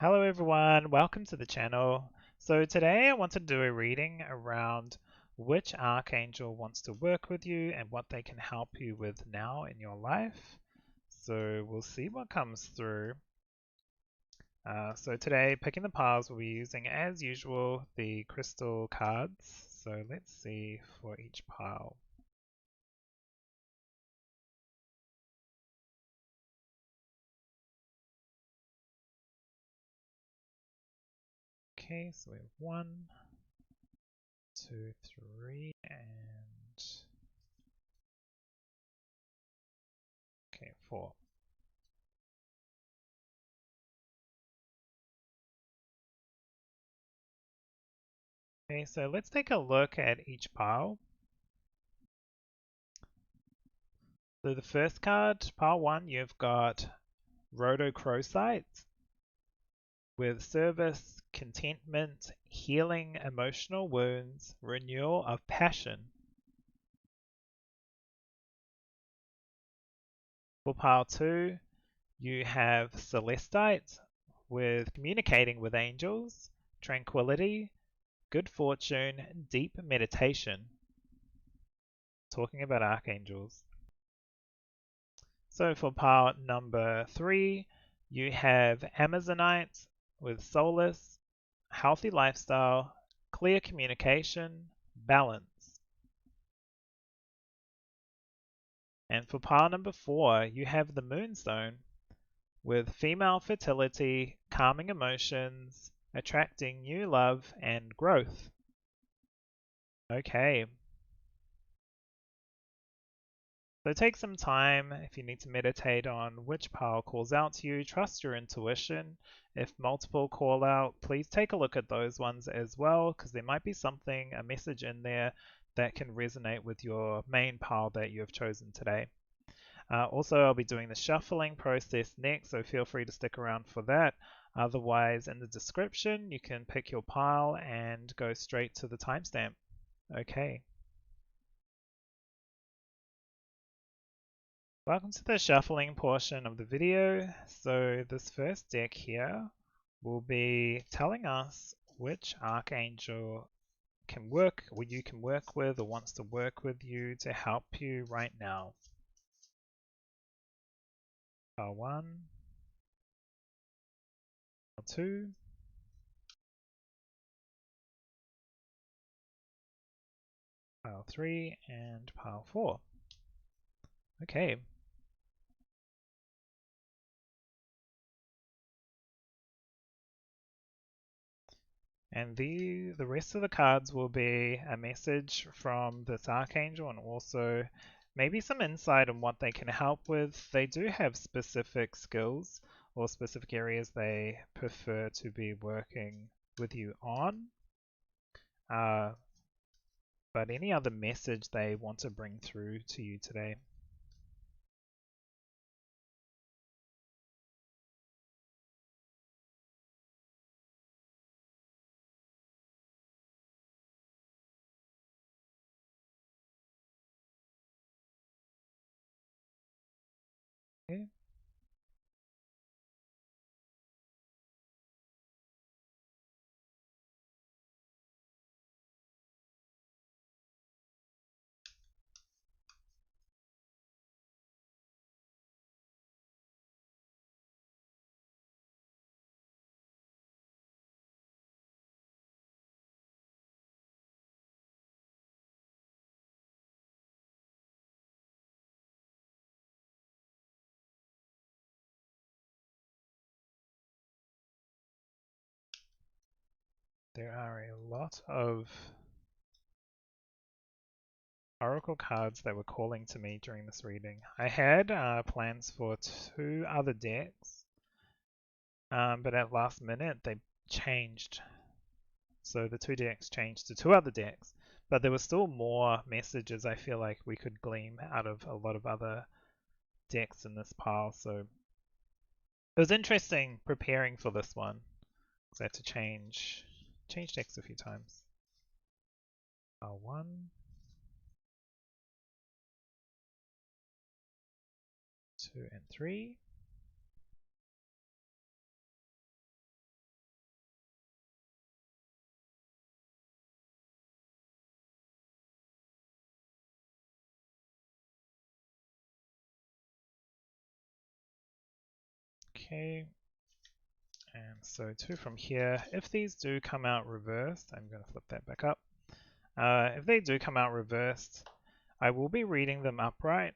Hello everyone, welcome to the channel. So today I want to do a reading around which archangel wants to work with you and what they can help you with now in your life. So we'll see what comes through. So today, picking the piles, we'll be using, as usual, the crystal cards. So let's see for each pile. Okay, so we have 1, 2, 3, and okay, 4. Okay, so let's take a look at each pile. So the first card, pile 1, you've got Rhodochrosite with service, contentment, healing emotional wounds, renewal of passion. For pile 2, you have Celestite with communicating with angels, tranquility, good fortune, deep meditation. Talking about archangels. So for pile number 3, you have Amazonite with solace, healthy lifestyle, clear communication, balance. And for pile number 4, you have the Moonstone with female fertility, calming emotions, attracting new love and growth. Okay. So take some time if you need to meditate on which pile calls out to you. Trust your intuition. If multiple call out, please take a look at those ones as well, because there might be something, a message in there that can resonate with your main pile that you have chosen today. Also, I'll be doing the shuffling process next, so feel free to stick around for that. Otherwise, in the description, you can pick your pile and go straight to the timestamp. Okay. Welcome to the shuffling portion of the video. So this first deck here will be telling us which archangel can work, or you can work with, or wants to work with you to help you right now. Pile 1, pile 2, pile 3, and pile 4. Okay. And the rest of the cards will be a message from this archangel and also maybe some insight on what they can help with. They do have specific skills or specific areas they prefer to be working with you on. But any other message they want to bring through to you today. Okay. There are a lot of oracle cards that were calling to me during this reading. I had plans for 2 other decks, but at last minute they changed. So the 2 decks changed to 2 other decks, but there were still more messages I feel like we could glean out of a lot of other decks in this pile. So it was interesting preparing for this one because I had to change decks a few times. Pile 1, 2, and 3. Okay. And so 2 from here. If these do come out reversed, I'm going to flip that back up. If they do come out reversed, I will be reading them upright,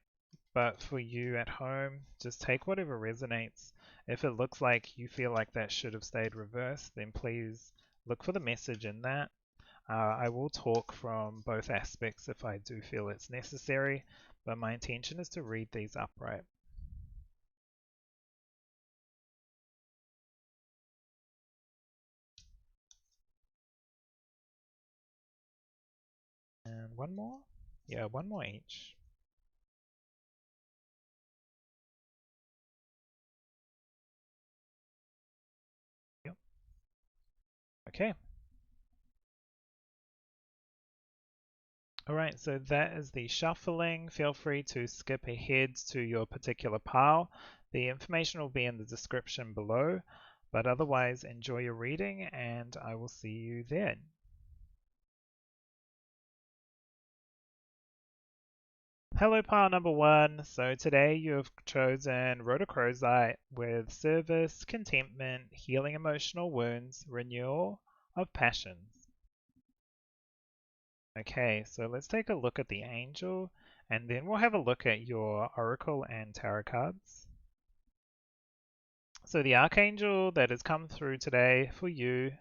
but for you at home, just take whatever resonates. If it looks like you feel like that should have stayed reversed, then please look for the message in that. I will talk from both aspects if I do feel it's necessary, but my intention is to read these upright. And one more? Yeah, one more each. Yep. Okay. Alright, so that is the shuffling. Feel free to skip ahead to your particular pile. The information will be in the description below, but otherwise enjoy your reading and I will see you then. Hello pile number 1. So today you have chosen Rhodochrosite with service, contentment, healing emotional wounds, renewal of passions. Okay, so let's take a look at the angel and then we'll have a look at your oracle and tarot cards. So the Archangel that has come through today for you,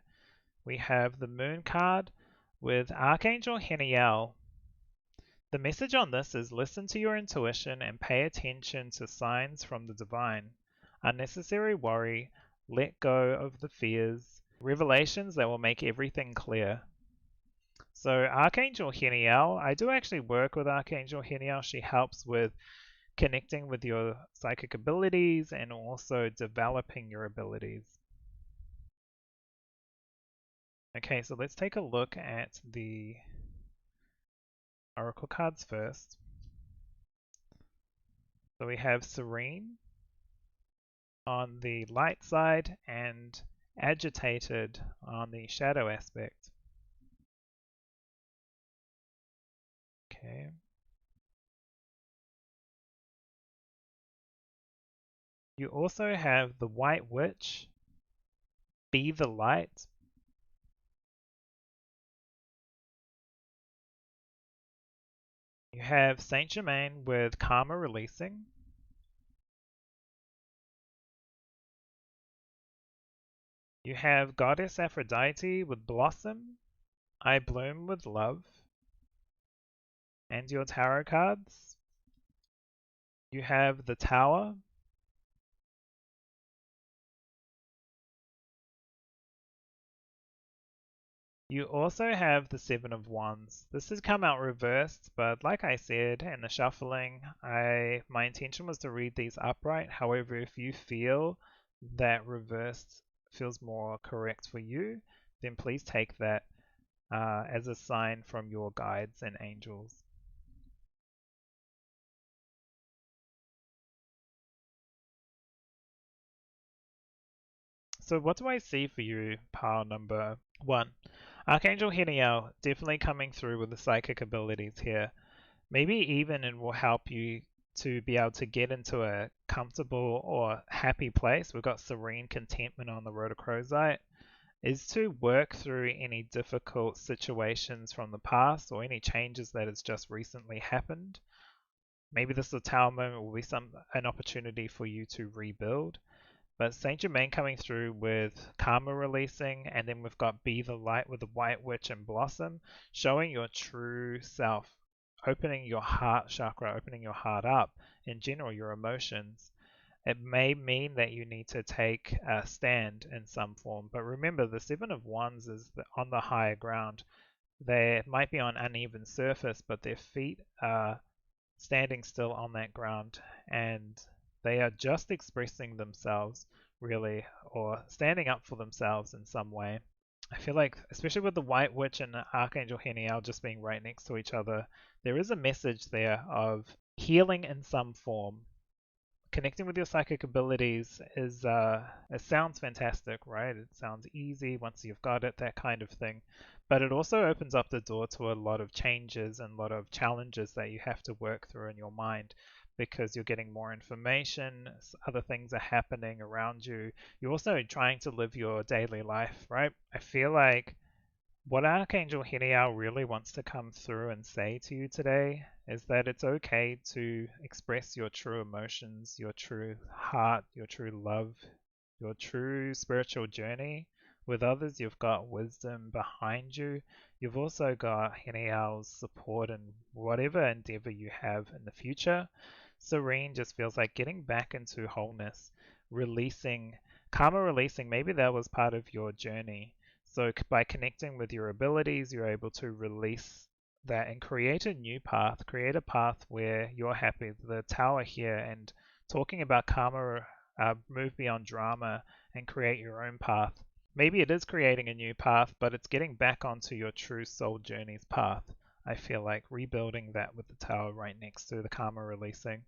we have the Moon card with Archangel Heniel. The message on this is listen to your intuition and pay attention to signs from the divine. Unnecessary worry, let go of the fears, revelations that will make everything clear. So Archangel Heniel, I do actually work with Archangel Heniel. She helps with connecting with your psychic abilities and also developing your abilities. Okay, so let's take a look at the oracle cards first. So we have Serene on the light side and Agitated on the shadow aspect. Okay. You also have the White Witch, Be the Light. You have Saint Germain with Karma Releasing. You have Goddess Aphrodite with Blossom, I Bloom with Love. And your tarot cards, you have the Tower, you also have the Seven of Wands. This has come out reversed, but like I said in the shuffling, my intention was to read these upright. However, if you feel that reversed feels more correct for you, then please take that as a sign from your guides and angels. So what do I see for you, pile number 1? Archangel Heniel definitely coming through with the psychic abilities here. Maybe even it will help you to be able to get into a comfortable or happy place. We've got serene contentment on the Rhodochrosite. Is to work through any difficult situations from the past or any changes that has just recently happened. Maybe this Tower moment will be an opportunity for you to rebuild. But Saint Germain coming through with Karma Releasing, and then we've got Be the Light with the White Witch and Blossom, showing your true self, opening your heart chakra, opening your heart up, in general, your emotions. It may mean that you need to take a stand in some form, but remember the Seven of Wands is on the higher ground. They might be on uneven surface, but their feet are standing still on that ground, and they are just expressing themselves, really, or standing up for themselves in some way. I feel like, especially with the White Witch and Archangel Heniel just being right next to each other, there is a message there of healing in some form. Connecting with your psychic abilities is, it sounds fantastic, right? It sounds easy once you've got it, that kind of thing. But it also opens up the door to a lot of changes and a lot of challenges that you have to work through in your mind. because you're getting more information, other things are happening around you. You're also trying to live your daily life, right? I feel like what Archangel Heniel really wants to come through and say to you today is that it's okay to express your true emotions, your true heart, your true love, your true spiritual journey. With others, you've got wisdom behind you. You've also got Heniel's support in whatever endeavor you have in the future. Serene just feels like getting back into wholeness, releasing, karma releasing. Maybe that was part of your journey, so by connecting with your abilities, you're able to release that and create a new path, create a path where you're happy. The tower here and talking about karma, move beyond drama and create your own path. Maybe it is creating a new path, but it's getting back onto your true soul journey's path. I feel like rebuilding that with the tower right next to the karma releasing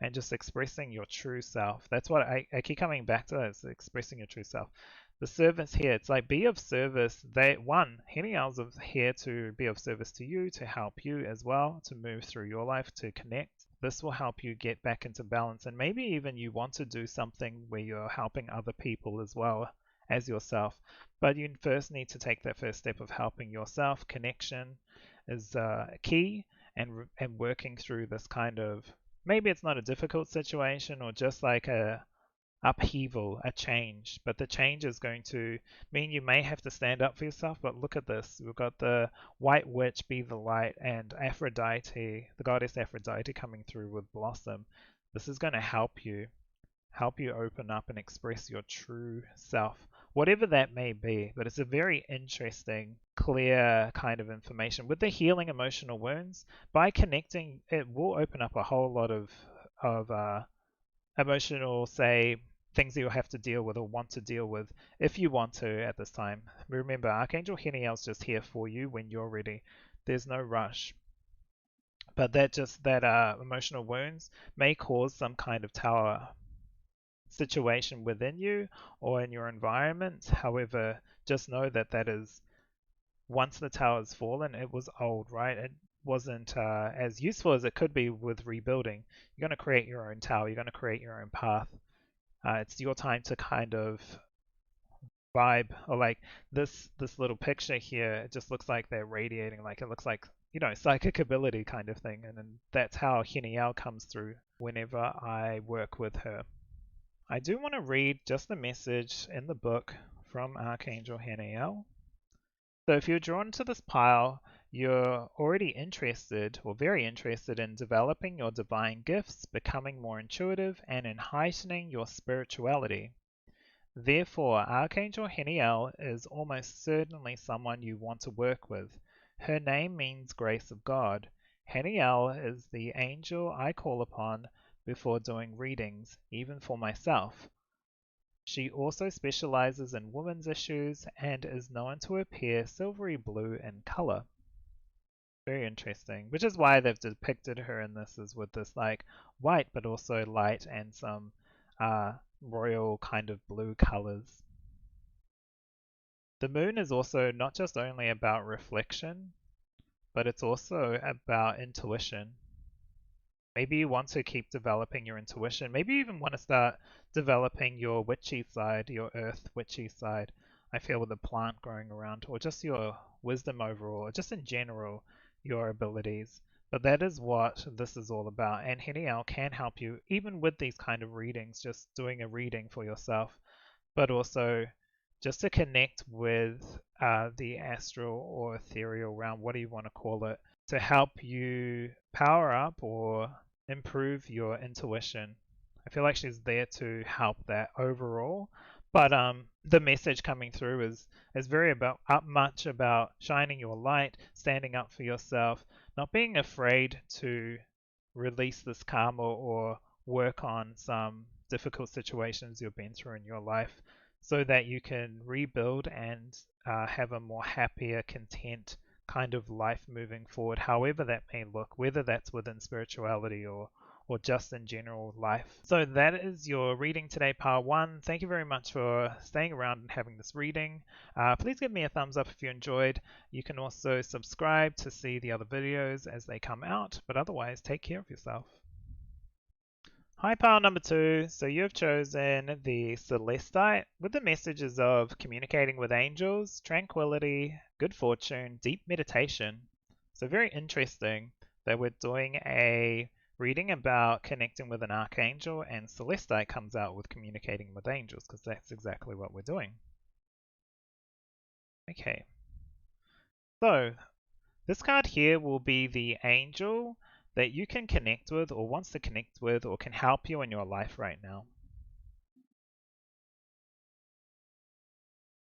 and just expressing your true self. That's what I keep coming back to, that, is expressing your true self. The service here, it's like be of service. Heniel's here to be of service to you, to help you as well, to move through your life, to connect. This will help you get back into balance, and maybe even you want to do something where you're helping other people as well as yourself. But you first need to take that first step of helping yourself. Connection is key, and working through this kind of, maybe it's not a difficult situation or just like a upheaval, a change, but the change is going to mean you may have to stand up for yourself. But look at this, we've got the white witch, be the light, and Aphrodite, the goddess Aphrodite, coming through with blossom. This is going to help you open up and express your true self, whatever that may be. But it's a very interesting, clear kind of information. With the healing emotional wounds, by connecting, it will open up a whole lot of emotional, say, things that you'll have to deal with or want to deal with if you want to at this time. Remember, Archangel Heniel's just here for you when you're ready. There's no rush. But that emotional wounds may cause some kind of tower situation within you or in your environment. However, just know that that is, once the tower's fallen, it was old, right? It wasn't as useful as it could be with rebuilding. You're going to create your own tower. You're going to create your own path. It's your time to kind of vibe, or like this little picture here. It just looks like they're radiating. Like it looks like, psychic ability kind of thing. And then that's how Heniel comes through whenever I work with her. I do want to read just the message in the book from Archangel Heniel. So if you're drawn to this pile, you're already interested, or very interested, in developing your divine gifts, becoming more intuitive, and in heightening your spirituality. Therefore, Archangel Heniel is almost certainly someone you want to work with. Her name means grace of God. Heniel is the angel I call upon before doing readings, even for myself. She also specializes in women's issues and is known to appear silvery blue in color. Very interesting, which is why they've depicted her in this as with this like white but also light and some royal kind of blue colors. The moon is also not just only about reflection, but it's also about intuition. Maybe you want to keep developing your intuition. Maybe you even want to start developing your witchy side, your earth witchy side. I feel with a plant growing around, or just your wisdom overall, or just in general, your abilities. But that is what this is all about. And Heniel can help you, even with these kind of readings, just doing a reading for yourself, but also just to connect with the astral or ethereal realm, what do you want to call it, to help you power up or improve your intuition. I feel like she's there to help that overall. But the message coming through is very much about shining your light, standing up for yourself, not being afraid to release this karma or work on some difficult situations you've been through in your life, so that you can rebuild and have a more happier, content kind of life moving forward, however that may look, whether that's within spirituality or just in general life. So that is your reading today, part 1. Thank you very much for staying around and having this reading. Please give me a thumbs up if you enjoyed. You can also subscribe to see the other videos as they come out, but otherwise, take care of yourself. Hi, pile number 2. So you have chosen the Celestite with the messages of communicating with angels, tranquility, good fortune, deep meditation. So very interesting that we're doing a reading about connecting with an archangel, and Celestite comes out with communicating with angels because that's exactly what we're doing. Okay, so this card here will be the angel that you can connect with or wants to connect with or can help you in your life right now.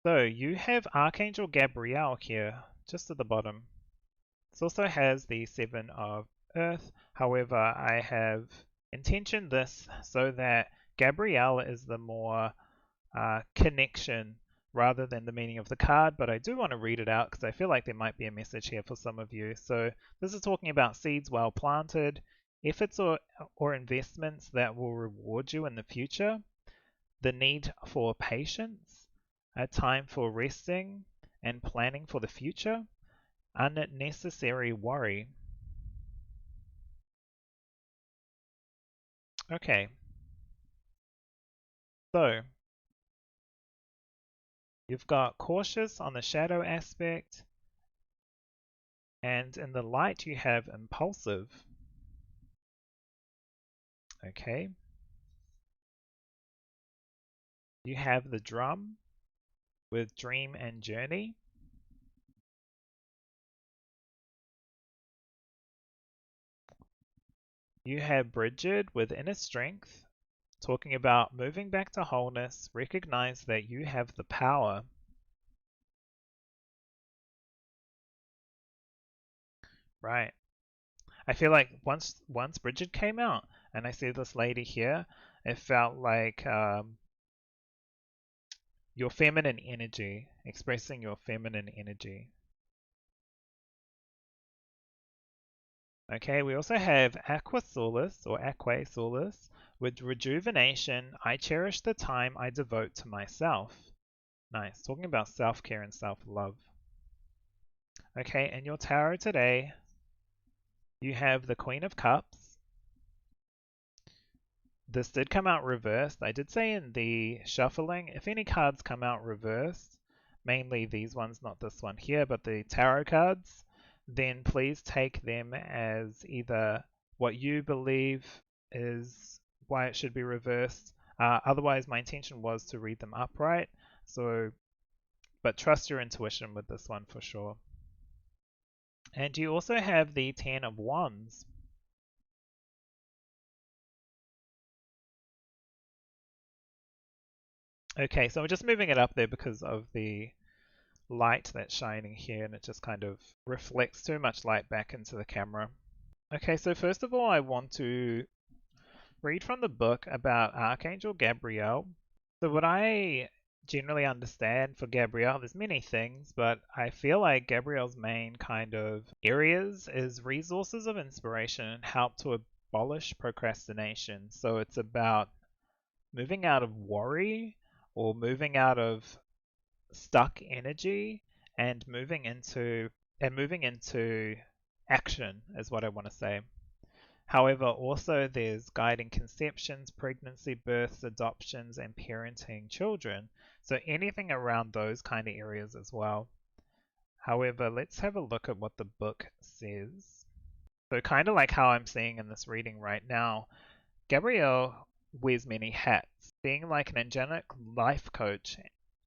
So you have Archangel Gabriel here, just at the bottom. This also has the Seven of Earth. However, I have intentioned this so that Gabriel is the more connection rather than the meaning of the card, but I do want to read it out because I feel like there might be a message here for some of you. So this is talking about seeds well planted, efforts or investments that will reward you in the future, the need for patience, a time for resting and planning for the future, unnecessary worry. Okay, so you've got cautious on the shadow aspect, and in the light you have impulsive. Okay, you have the drum with dream and journey. You have Bridget with inner strength, talking about moving back to wholeness, recognize that you have the power. Right. I feel like once Bridget came out and I see this lady here, it felt like your feminine energy, expressing your feminine energy. Okay, we also have Aqua Solis or Aquae Solis with rejuvenation. I cherish the time I devote to myself. Nice, talking about self-care and self-love. Okay, in your tarot today, you have the Queen of Cups. This did come out reversed. I did say in the shuffling, if any cards come out reversed, mainly these ones, not this one here, but the tarot cards, then please take them as either what you believe is why it should be reversed. Otherwise, my intention was to read them upright. So, but trust your intuition with this one for sure. And you also have the Ten of Wands. Okay, so we're just moving it up there because of the light that's shining here, and it just kind of reflects too much light back into the camera. Okay, so first of all, I want to read from the book about Archangel Gabriel. So what I generally understand for Gabriel, there's many things, but I feel like Gabriel's main kind of areas is resources of inspiration and help to abolish procrastination. So it's about moving out of worry or moving out of stuck energy and moving into action is what I want to say. However, also there's guiding conceptions, pregnancy, births, adoptions, and parenting children. So anything around those kind of areas as well. However, let's have a look at what the book says. So kind of like how I'm seeing in this reading right now, Gabrielle wears many hats, being like an angelic life coach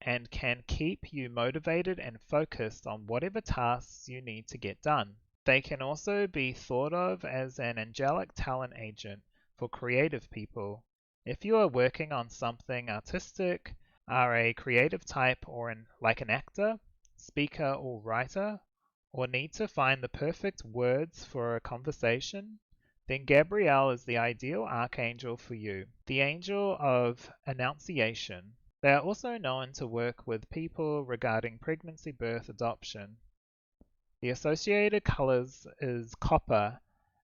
and can keep you motivated and focused on whatever tasks you need to get done. They can also be thought of as an angelic talent agent for creative people. If you are working on something artistic, are a creative type or like an actor, speaker or writer, or need to find the perfect words for a conversation, then Gabriel is the ideal archangel for you. The angel of annunciation. They are also known to work with people regarding pregnancy, birth, adoption. The associated colors is copper,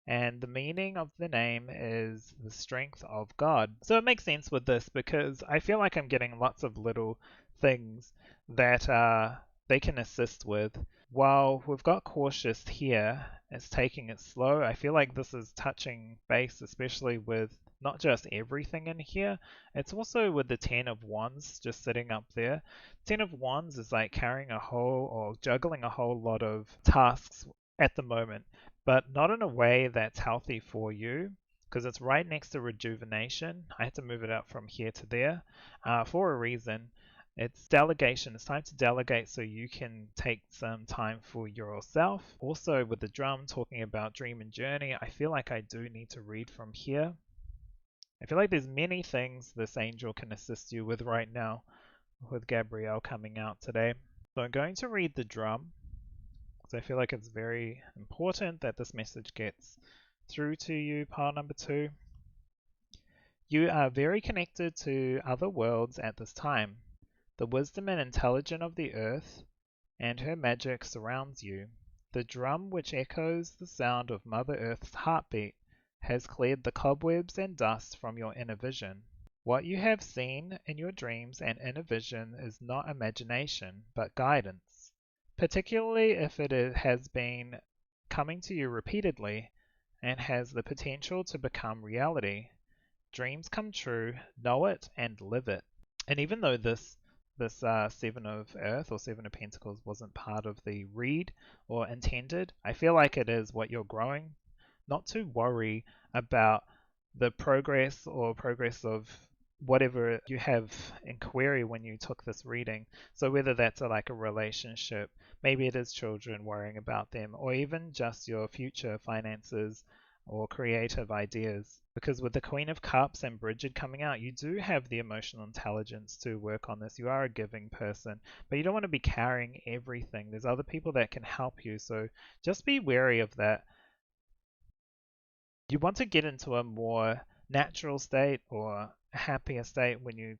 and the meaning of the name is the strength of God. So it makes sense with this because I feel like I'm getting lots of little things that they can assist with. While we've got cautious here, it's taking it slow. I feel like this is touching base, especially with not just everything in here, it's also with the Ten of Wands just sitting up there. Ten of Wands is like carrying a whole or juggling a whole lot of tasks at the moment, but not in a way that's healthy for you because it's right next to rejuvenation. I had to move it up from here to there for a reason. It's delegation. It's time to delegate so you can take some time for yourself. Also, with the drum talking about dream and journey, I feel like I do need to read from here. I feel like there's many things this angel can assist you with right now, with Gabrielle coming out today. So I'm going to read the drum because I feel like it's very important that this message gets through to you, pile number 2. You are very connected to other worlds at this time. The wisdom and intelligence of the earth and her magic surrounds you. The drum, which echoes the sound of Mother Earth's heartbeat, has cleared the cobwebs and dust from your inner vision. What you have seen in your dreams and inner vision is not imagination, but guidance, particularly if it has been coming to you repeatedly and has the potential to become reality. Dreams come true, know it and live it. And even though this Seven of Earth or Seven of Pentacles wasn't part of the read or intended, I feel like it is what you're growing. Not to worry about the progress of whatever you have in query when you took this reading. So whether that's like a relationship, maybe it is children, worrying about them, or even just your future finances or creative ideas. Because with the Queen of Cups and Bridget coming out, you do have the emotional intelligence to work on this. You are a giving person, but you don't want to be carrying everything. There's other people that can help you, so just be wary of that. You want to get into a more natural state or a happier state when you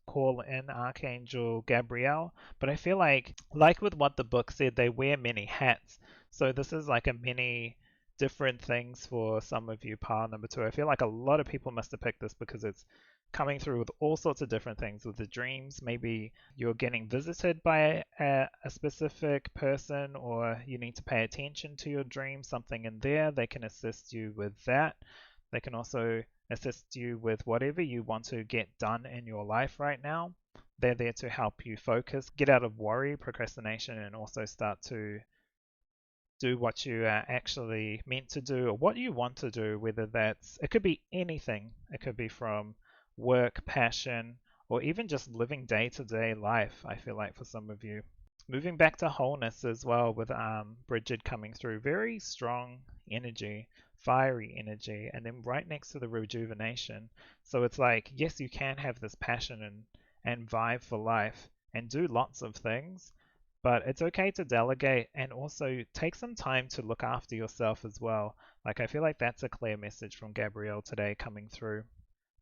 call in Archangel Gabrielle, but I feel like with what the book said, they wear many hats. So this is like a many different things for some of you, pile number 2. I feel like a lot of people must have picked this because it's coming through with all sorts of different things. With the dreams, maybe you're getting visited by a specific person, or you need to pay attention to your dream, something in there. They can assist you with that. They can also assist you with whatever you want to get done in your life right now. They're there to help you focus, get out of worry, procrastination, and also start to do what you are actually meant to do or what you want to do, whether it could be anything. It could be from work, passion, or even just living day-to-day life, I feel like for some of you. Moving back to wholeness as well with Bridget coming through. Very strong energy, fiery energy, and then right next to the rejuvenation. So it's like, yes, you can have this passion and vibe for life and do lots of things, but it's okay to delegate and also take some time to look after yourself as well. Like, I feel like that's a clear message from Gabrielle today coming through.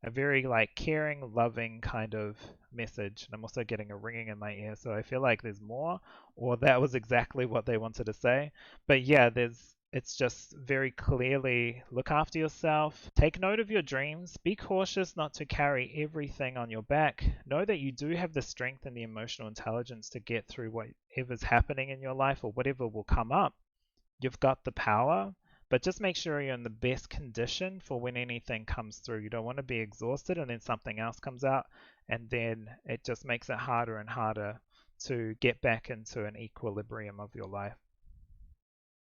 A very like caring, loving kind of message. And I'm also getting a ringing in my ear, so I feel like there's more, or that was exactly what they wanted to say. But yeah, it's just very clearly look after yourself. Take note of your dreams. Be cautious not to carry everything on your back. Know that you do have the strength and the emotional intelligence to get through whatever's happening in your life or whatever will come up. You've got the power, but just make sure you're in the best condition for when anything comes through. You don't want to be exhausted and then something else comes out, and then it just makes it harder and harder to get back into an equilibrium of your life.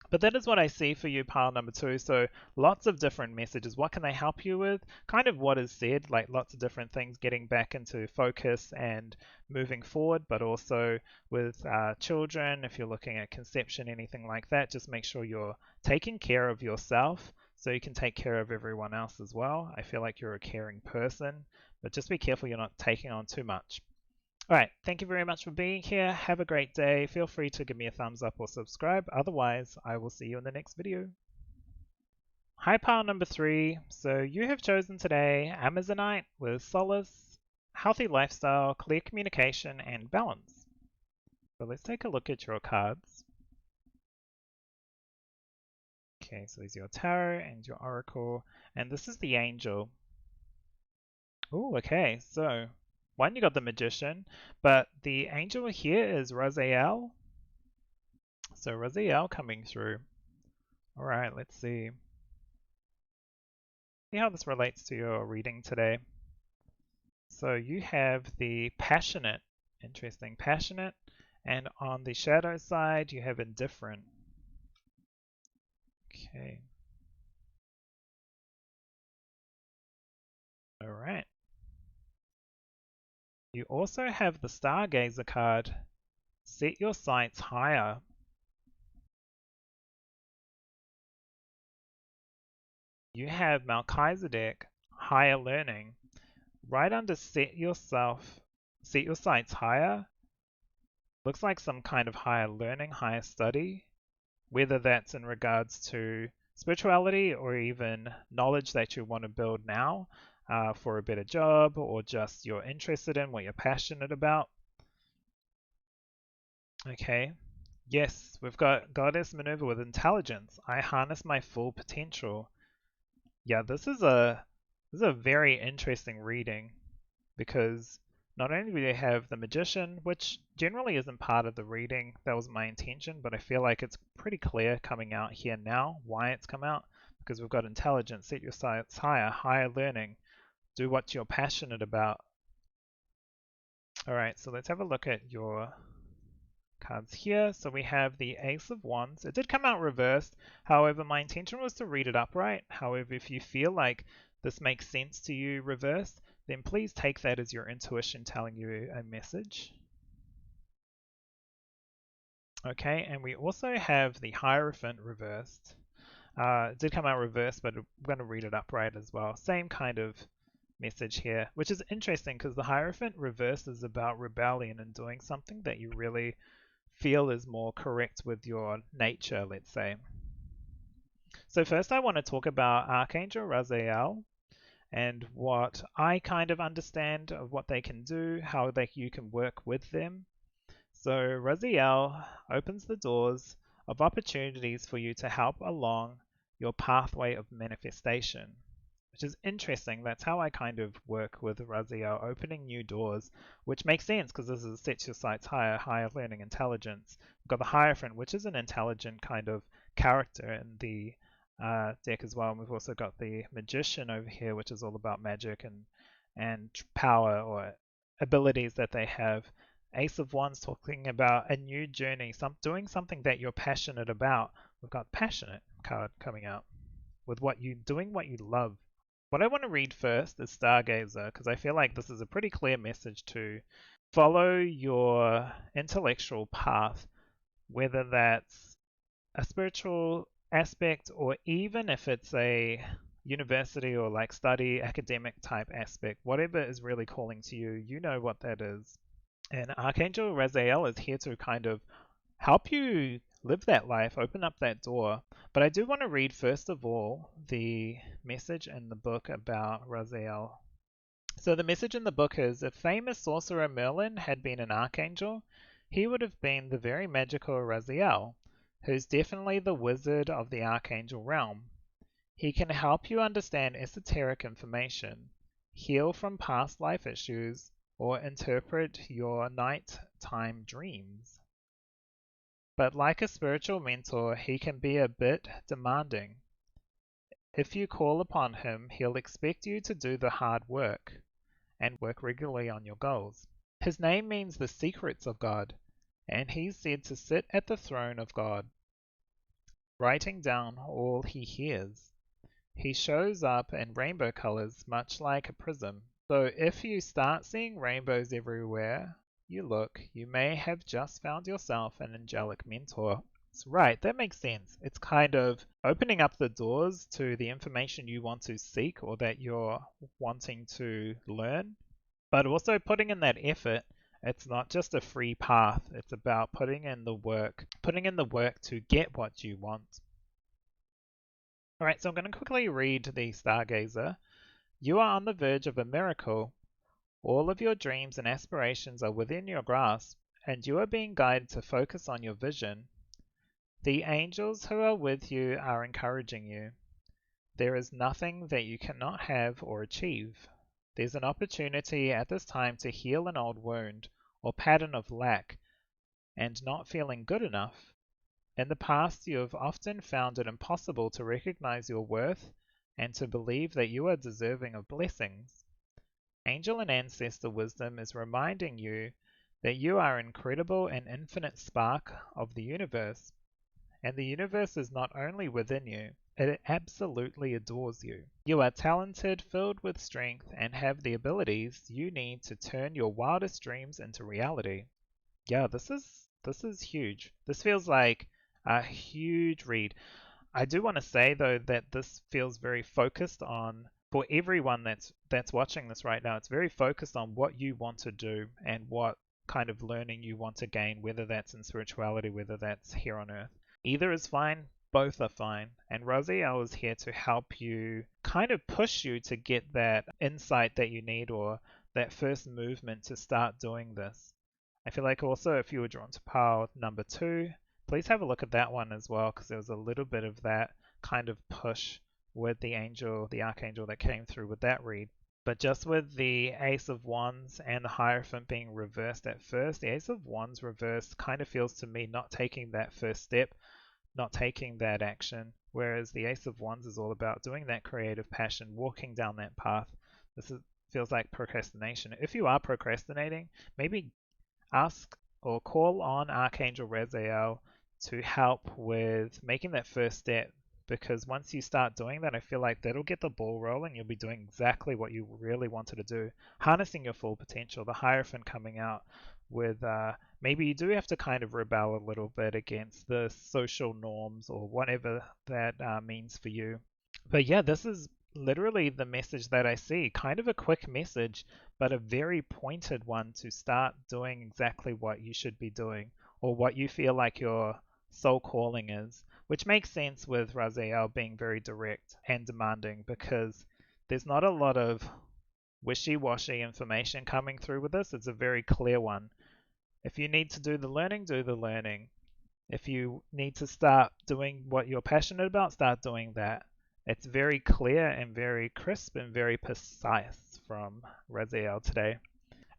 But that is what I see for you, pile number 2. So lots of different messages. What can they help you with? Kind of what is said, like lots of different things, getting back into focus and moving forward, but also with children, if you're looking at conception, anything like that, just make sure you're taking care of yourself so you can take care of everyone else as well. I feel like you're a caring person, but just be careful you're not taking on too much. All right, thank you very much for being here. Have a great day. Feel free to give me a thumbs up or subscribe. Otherwise, I will see you in the next video. Hi, pile number 3. So you have chosen today Amazonite with solace, healthy lifestyle, clear communication, and balance. So let's take a look at your cards. Okay, so there's your tarot and your oracle, and this is the angel. Oh, okay, so one, you got the magician, but the angel here is Raziel. So Raziel coming through. All right, let's see. See how this relates to your reading today. So you have the passionate, interesting, passionate, and on the shadow side you have indifferent. Okay. All right. You also have the Stargazer card. Set your sights higher. You have Melchizedek, higher learning. Right under set your sights higher. Looks like some kind of higher learning, higher study, whether that's in regards to spirituality or even knowledge that you want to build now for a better job, or just you're interested in what you're passionate about. Okay. Yes, we've got Goddess Maneuver with intelligence. I harness my full potential. Yeah, this is a very interesting reading because not only do they have the magician, which generally isn't part of the reading, that was my intention, but I feel like it's pretty clear coming out here now why it's come out, because we've got intelligence, set your sights higher, higher learning, do what you're passionate about. All right, so let's have a look at your cards here. So we have the Ace of Wands. It did come out reversed. However, my intention was to read it upright. However, if you feel like this makes sense to you reversed, then please take that as your intuition telling you a message. Okay, and we also have the Hierophant reversed. It did come out reversed, but I'm going to read it upright as well. Same kind of message here, which is interesting because the Hierophant reversed is about rebellion and doing something that you really feel is more correct with your nature, let's say. So first I want to talk about Archangel Raziel and what I kind of understand of what they can do, how you can work with them. So Raziel opens the doors of opportunities for you to help along your pathway of manifestation, which is interesting. That's how I kind of work with Raziel, opening new doors, which makes sense because this is set your sights higher, higher learning intelligence. We've got the Hierophant, which is an intelligent kind of character in the deck as well. And we've also got the Magician over here, which is all about magic and power or abilities that they have. Ace of Wands talking about a new journey, doing something that you're passionate about. We've got Passionate card coming out with doing what you love. What I want to read first is Stargazer because I feel like this is a pretty clear message to follow your intellectual path, whether that's a spiritual aspect or even if it's a university or like study academic type aspect, whatever is really calling to you, you know what that is. And Archangel Raziel is here to kind of help you live that life, open up that door. But I do want to read, first of all, the message in the book about Raziel. So the message in the book is, if famous sorcerer Merlin had been an archangel, he would have been the very magical Raziel, who's definitely the wizard of the archangel realm. He can help you understand esoteric information, heal from past life issues, or interpret your nighttime dreams. But like a spiritual mentor, he can be a bit demanding. If you call upon him, he'll expect you to do the hard work and work regularly on your goals. His name means the secrets of God, and he's said to sit at the throne of God, writing down all he hears. He shows up in rainbow colors, much like a prism. So if you start seeing rainbows everywhere you look, you may have just found yourself an angelic mentor. Right, that makes sense. It's kind of opening up the doors to the information you want to seek or that you're wanting to learn, but also putting in that effort. It's not just a free path, it's about putting in the work to get what you want. Alright, so I'm going to quickly read the Stargazer. You are on the verge of a miracle. All of your dreams and aspirations are within your grasp, and you are being guided to focus on your vision. The angels who are with you are encouraging you. There is nothing that you cannot have or achieve. There's an opportunity at this time to heal an old wound or pattern of lack and not feeling good enough. In the past, you have often found it impossible to recognize your worth and to believe that you are deserving of blessings. Angel and ancestor wisdom is reminding you that you are an incredible and infinite spark of the universe. And the universe is not only within you, it absolutely adores you. You are talented, filled with strength, and have the abilities you need to turn your wildest dreams into reality. Yeah, this is huge. This feels like a huge read. I do want to say though that this feels very focused on for everyone that's watching this right now. It's very focused on what you want to do and what kind of learning you want to gain, whether that's in spirituality, whether that's here on earth. Either is fine, both are fine. And Raziel is here to help you kind of push you to get that insight that you need or that first movement to start doing this. I feel like also if you were drawn to pile number 2, please have a look at that one as well, because there was a little bit of that kind of push with the angel, the archangel that came through with that read. But just with the Ace of Wands and the Hierophant being reversed at first, the Ace of Wands reversed kind of feels to me not taking that first step, not taking that action, whereas the Ace of Wands is all about doing that creative passion, walking down that path. Feels like procrastination. If you are procrastinating, maybe ask or call on Archangel Raziel to help with making that first step, because once you start doing that, I feel like that'll get the ball rolling. You'll be doing exactly what you really wanted to do, harnessing your full potential. The Hierophant coming out with maybe you do have to kind of rebel a little bit against the social norms or whatever that means for you. But yeah, this is literally the message that I see. Kind of a quick message, but a very pointed one to start doing exactly what you should be doing or what you feel like your soul calling is, which makes sense with Raziel being very direct and demanding because there's not a lot of wishy-washy information coming through with this. It's a very clear one. If you need to do the learning, do the learning. If you need to start doing what you're passionate about, start doing that. It's very clear and very crisp and very precise from Raziel today.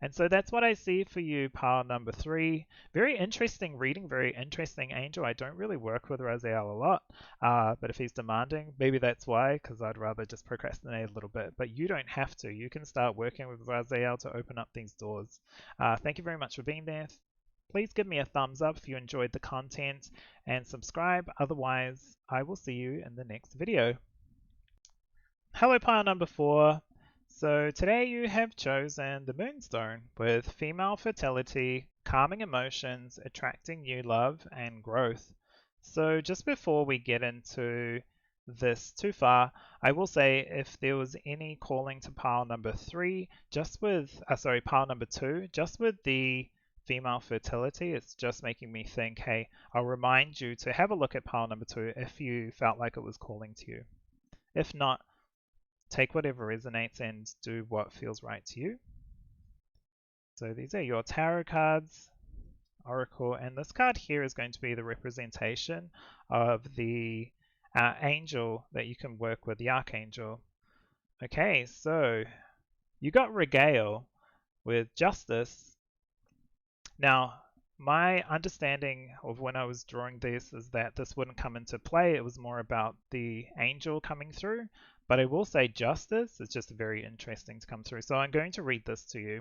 And so that's what I see for you, pile number 3. Very interesting reading, very interesting angel. I don't really work with Raziel a lot, but if he's demanding, maybe that's why, because I'd rather just procrastinate a little bit. But you don't have to. You can start working with Raziel to open up these doors. Thank you very much for being there. Please give me a thumbs up if you enjoyed the content and subscribe. Otherwise, I will see you in the next video. Hello, pile number 4. So today you have chosen the Moonstone with female fertility, calming emotions, attracting new love, and growth. So just before we get into this too far, I will say if there was any calling to pile number 3, pile number 2, just with the female fertility, it's just making me think, hey, I'll remind you to have a look at pile number 2 if you felt like it was calling to you. If not, take whatever resonates and do what feels right to you. So these are your tarot cards, oracle, and this card here is going to be the representation of the angel that you can work with, the archangel. Okay, so you got regale with justice. Now, my understanding of when I was drawing this is that this wouldn't come into play. It was more about the angel coming through. But I will say justice is just very interesting to come through. So I'm going to read this to you.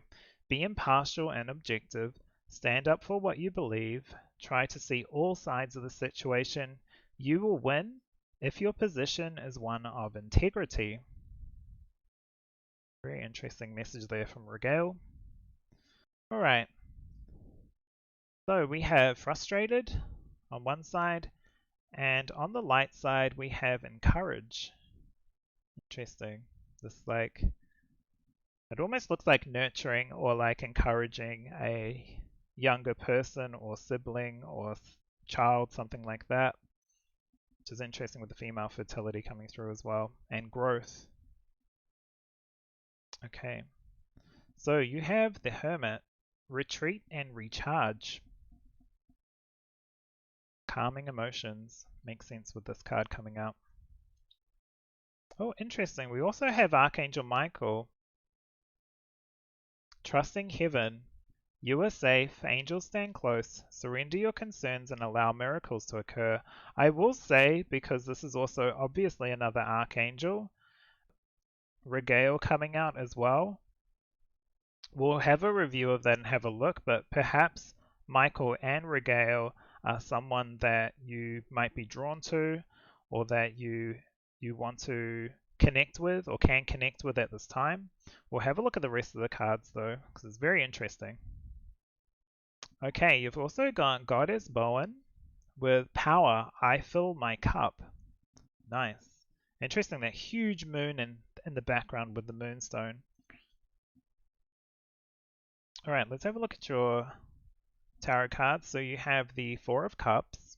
Be impartial and objective. Stand up for what you believe. Try to see all sides of the situation. You will win if your position is one of integrity. Very interesting message there from Regale. All right. So we have frustrated on one side, and on the light side we have encourage. Interesting. This it almost looks like nurturing or like encouraging a younger person or sibling or child, something like that, which is interesting with the female fertility coming through as well, and growth. Okay, so you have the Hermit, retreat and recharge. Calming emotions makes sense with this card coming up. Oh, interesting. We also have Archangel Michael. Trusting heaven. You are safe. Angels stand close. Surrender your concerns and allow miracles to occur. I will say, because this is also obviously another archangel, Regale coming out as well. We'll have a review of that and have a look, but perhaps Michael and Regale are someone that you might be drawn to, or that you want to connect with or can connect with at this time. We'll have a look at the rest of the cards though, because it's very interesting. Okay, you've also got Goddess Bowen with Power, I Fill My Cup. Nice. Interesting, that huge moon in the background with the Moonstone. Alright, let's have a look at your tarot cards. So you have the Four of Cups.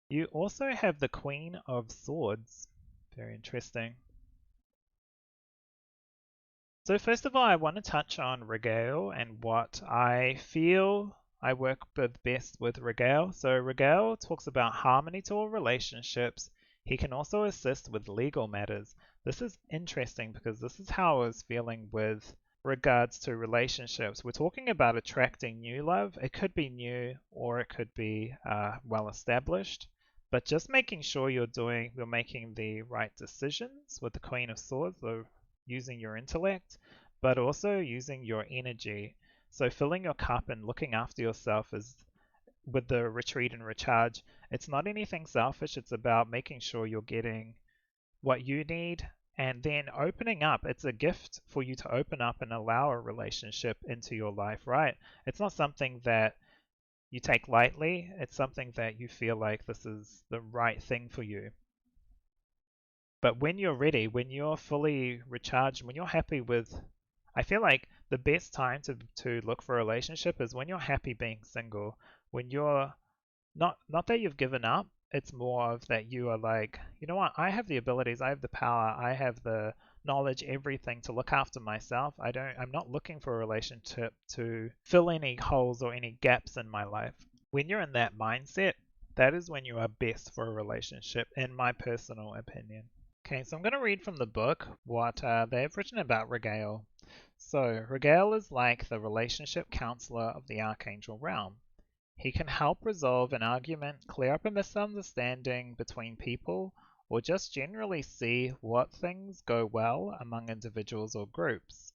You also have the Queen of Swords. Very interesting. So first of all, I want to touch on Regale and what I feel I work with best with Regale. So Regale talks about harmony to all relationships. He can also assist with legal matters. This is interesting because this is how I was feeling with regards to relationships. We're talking about attracting new love. It could be new or it could be well established. But just making sure you're making the right decisions with the Queen of Swords, so using your intellect, but also using your energy. So filling your cup and looking after yourself is with the retreat and recharge. It's not anything selfish. It's about making sure you're getting what you need and then opening up. It's a gift for you to open up and allow a relationship into your life, right? It's not something that you take lightly. It's something that you feel like this is the right thing for you. But when you're ready, when you're fully recharged, when you're happy with, I feel like the best time to look for a relationship is when you're happy being single. When you're not that you've given up, it's more of that you are like, you know what, I have the abilities, I have the power, I have the knowledge, everything to look after myself. I'm not looking for a relationship to fill any holes or any gaps in my life. When you're in that mindset, that is when you are best for a relationship, in my personal opinion. Okay, so I'm going to read from the book what they've written about Regale. So, Regale is like the relationship counselor of the Archangel realm. He can help resolve an argument, clear up a misunderstanding between people, or just generally see what things go well among individuals or groups.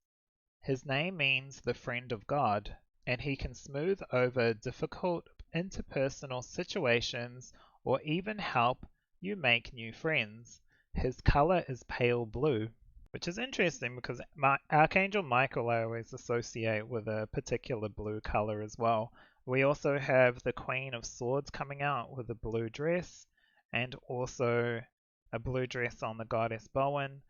His name means the friend of God, and he can smooth over difficult interpersonal situations or even help you make new friends. His color is pale blue, which is interesting because Archangel Michael I always associate with a particular blue color as well. We also have the Queen of Swords coming out with a blue dress and also a blue dress on the Goddess Bowen.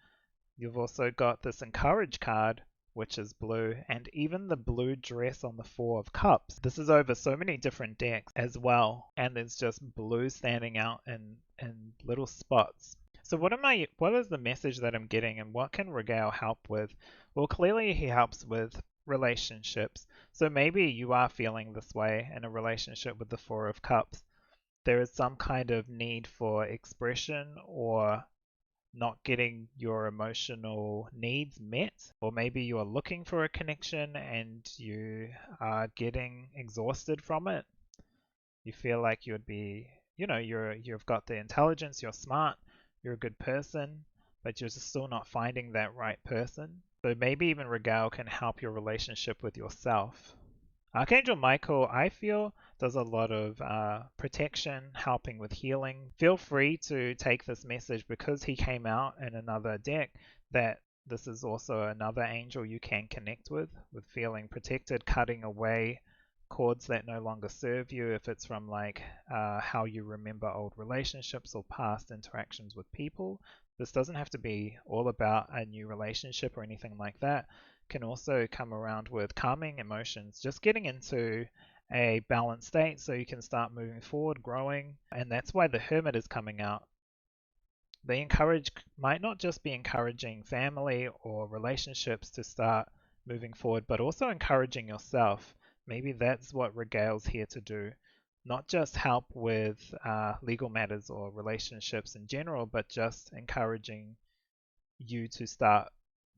You've also got this Encourage card, which is blue, and even the blue dress on the Four of Cups. This is over so many different decks as well, and there's just blue standing out in little spots. So what is the message that I'm getting and what can Regale help with? Well, clearly he helps with relationships. So maybe you are feeling this way in a relationship with the Four of Cups. There is some kind of need for expression or not getting your emotional needs met, or maybe you are looking for a connection and you are getting exhausted from it. You feel like you'd be, you've got the intelligence, you're smart, you're a good person, but you're just still not finding that right person. So maybe even Regale can help your relationship with yourself. Archangel Michael, I feel, does a lot of protection, helping with healing. Feel free to take this message because he came out in another deck that this is also another angel you can connect with feeling protected, cutting away cords that no longer serve you, if it's from like how you remember old relationships or past interactions with people. This doesn't have to be all about a new relationship or anything like that. Can also come around with calming emotions, just getting into a balanced state so you can start moving forward, growing. And that's why the Hermit is coming out. They might not just be encouraging family or relationships to start moving forward, but also encouraging yourself. Maybe that's what Regale's here to do. Not just help with legal matters or relationships in general, but just encouraging you to start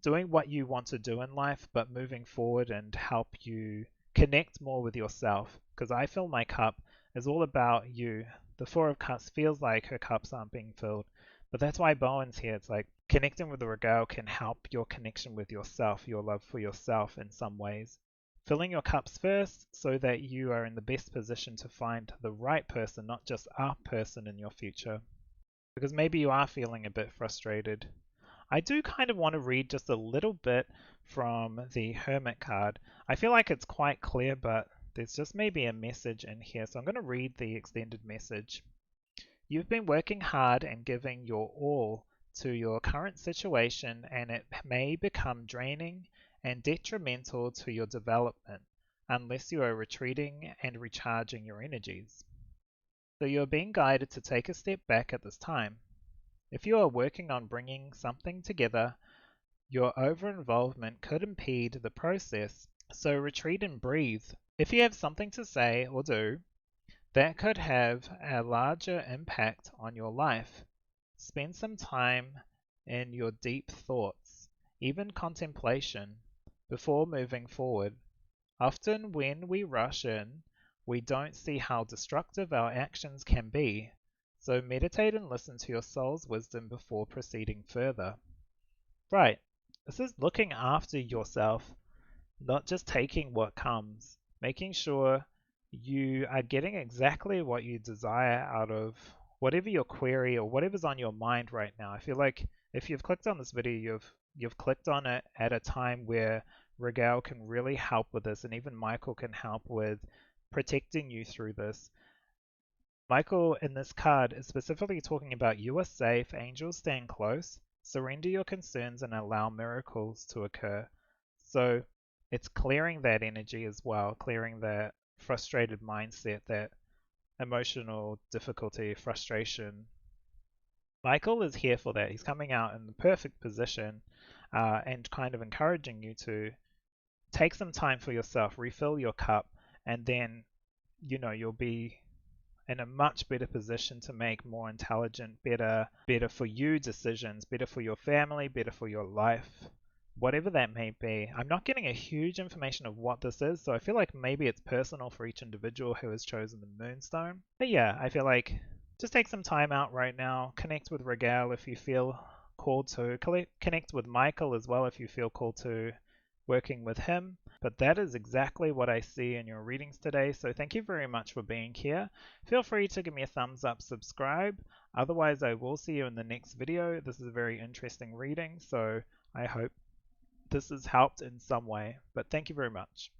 doing what you want to do in life, but moving forward and help you connect more with yourself. Because I feel my cup is all about you. The Four of Cups feels like her cups aren't being filled. But that's why Bowen's here. It's like connecting with the Regale can help your connection with yourself, your love for yourself in some ways. Filling your cups first so that you are in the best position to find the right person, not just a person in your future. Because maybe you are feeling a bit frustrated. I do kind of want to read just a little bit from the Hermit card. I feel like it's quite clear, but there's just maybe a message in here. So I'm going to read the extended message. You've been working hard and giving your all to your current situation, and it may become draining and detrimental to your development unless you are retreating and recharging your energies. So you are being guided to take a step back at this time. If you are working on bringing something together, your over-involvement could impede the process, so retreat and breathe. If you have something to say or do, that could have a larger impact on your life. Spend some time in your deep thoughts, even contemplation, before moving forward. Often when we rush in, we don't see how destructive our actions can be, so meditate and listen to your soul's wisdom before proceeding further. Right, this is looking after yourself, not just taking what comes, making sure you are getting exactly what you desire out of whatever your query or whatever's on your mind right now. I feel like if you've clicked on this video, you've clicked on it at a time where Regale can really help with this, and even Michael can help with protecting you through this. Michael in this card is specifically talking about you are safe, angels stand close, surrender your concerns and allow miracles to occur. So it's clearing that energy as well, clearing that frustrated mindset, that emotional difficulty, frustration. Michael is here for that. He's coming out in the perfect position and kind of encouraging you to take some time for yourself, refill your cup, and then, you'll be in a much better position to make more intelligent, better for you decisions, better for your family, better for your life, whatever that may be. I'm not getting a huge information of what this is, so I feel like maybe it's personal for each individual who has chosen the Moonstone. But yeah, I feel like just take some time out right now, connect with Regale if you feel called to, connect with Michael as well if you feel called to working with him. But that is exactly what I see in your readings today, so thank you very much for being here. Feel free to give me a thumbs up, subscribe. Otherwise, I will see you in the next video. This is a very interesting reading, so I hope this has helped in some way. But thank you very much.